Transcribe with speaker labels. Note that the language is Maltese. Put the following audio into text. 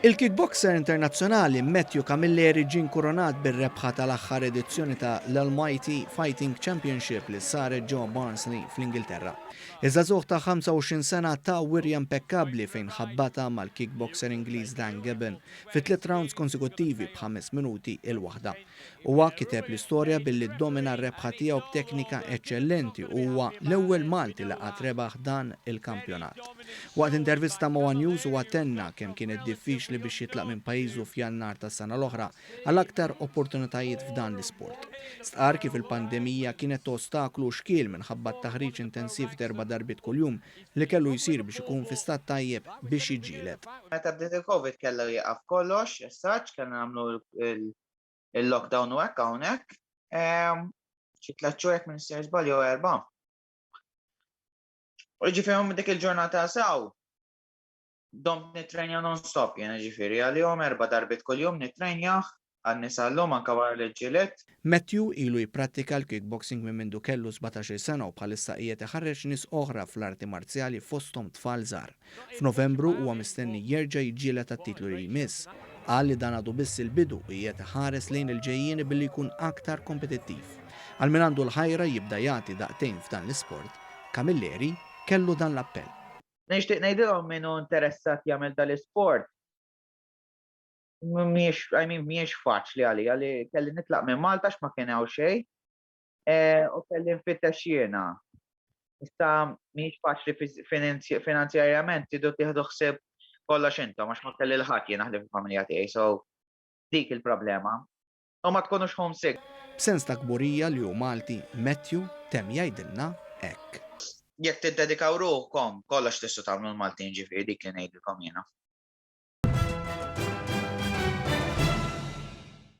Speaker 1: Il-kickboxer internazzjonali Matthew Camilleri ġie nkuronat bir-rebħa tal-aħħar edizzjoni ta' l-Almighty Fighting Championship li saret ġewwa Barnsley fl-Ingilterra. Iż-żagħżugħ ta' 25 sena ta' wirja impeccabli fejn ħabbata mal-kickboxer Ingliż Dan Gibbon fi 3 rounds konsekuttivi b'5 minuti il waħda. Huwa kiteb l-istorja billi ddomina r-rebħa tiegħu b'teknika eċċellenti u huwa l-ewwel Malti li qatt rebaħ dan il-kampjonat. Waqt intervista ma' One News huwa tenna kemm kienet diffiċli biex jitlaq minn pajjiżu f'Jannar tas-sena l-oħra għal aktar opportunitajiet f'dan l-isport. Stqarr kif il-pandemija kienet ostaklu xkiel minħabba t-taħriġ intensiv 4 darbiet kuljum li kellu jsir biex ikun fi stat tajjeb biex jiġġieled.
Speaker 2: Meta bdiet il-Covid kellu jieqaf kollox, as-saġġ kellna nagħmlu il-lockdown u hekk hawnhekk. Xi 3 xhur hekk minn se żball jew 4. U ġifieri dik il-ġurnata saw. Domt nitrenja non-stop jena ġifieri għalihom 4 darbiet kuljum nitrenja għan-nisa llum anke wara l-ġilet.
Speaker 1: Matthew ilu jipprattika l-kickboxing minn mindu kellu 17 sena u bħalissa qiegħed iħarreġ nies oħra fl-arti marzjali fosthom tfal żgħar. F'Novembru huwa mistenni jerġa' jiġġieled tat-titlu li jmiss. Qal li dan għadu biss il-bidu u qiegħed iħares lejn il-ġejjieni billi jkun aktar kompetittiv. Għal min għandu l-ħajra jibda jagħti daqtejn f'dan l-isport, Camilleri kellu dan l-appell.
Speaker 2: Nixtieq ngħidilhom min hu interessat jagħmel dal-isport. Mhijiex faċli għalija li kelli nitlaq minn Malta x'ma kien hawn xejn u kelli nfittex jiena. Issa mhijiex faċli finanzjarjament tridu tieħdu ħsieb kollox intom għax ma kelli l-ħadd jien naħdem fil-familja tiegħi, so dik il-problema. U ma tkunux homesick.
Speaker 1: B'sens ta' kburija li hu Malti, Matthew temm jgħidilna hekk.
Speaker 2: Jekk tiddedikaw ruħkom kollox tistgħu tagħmlu l-Maltin ġifieri dik li ngħidilkom jiena.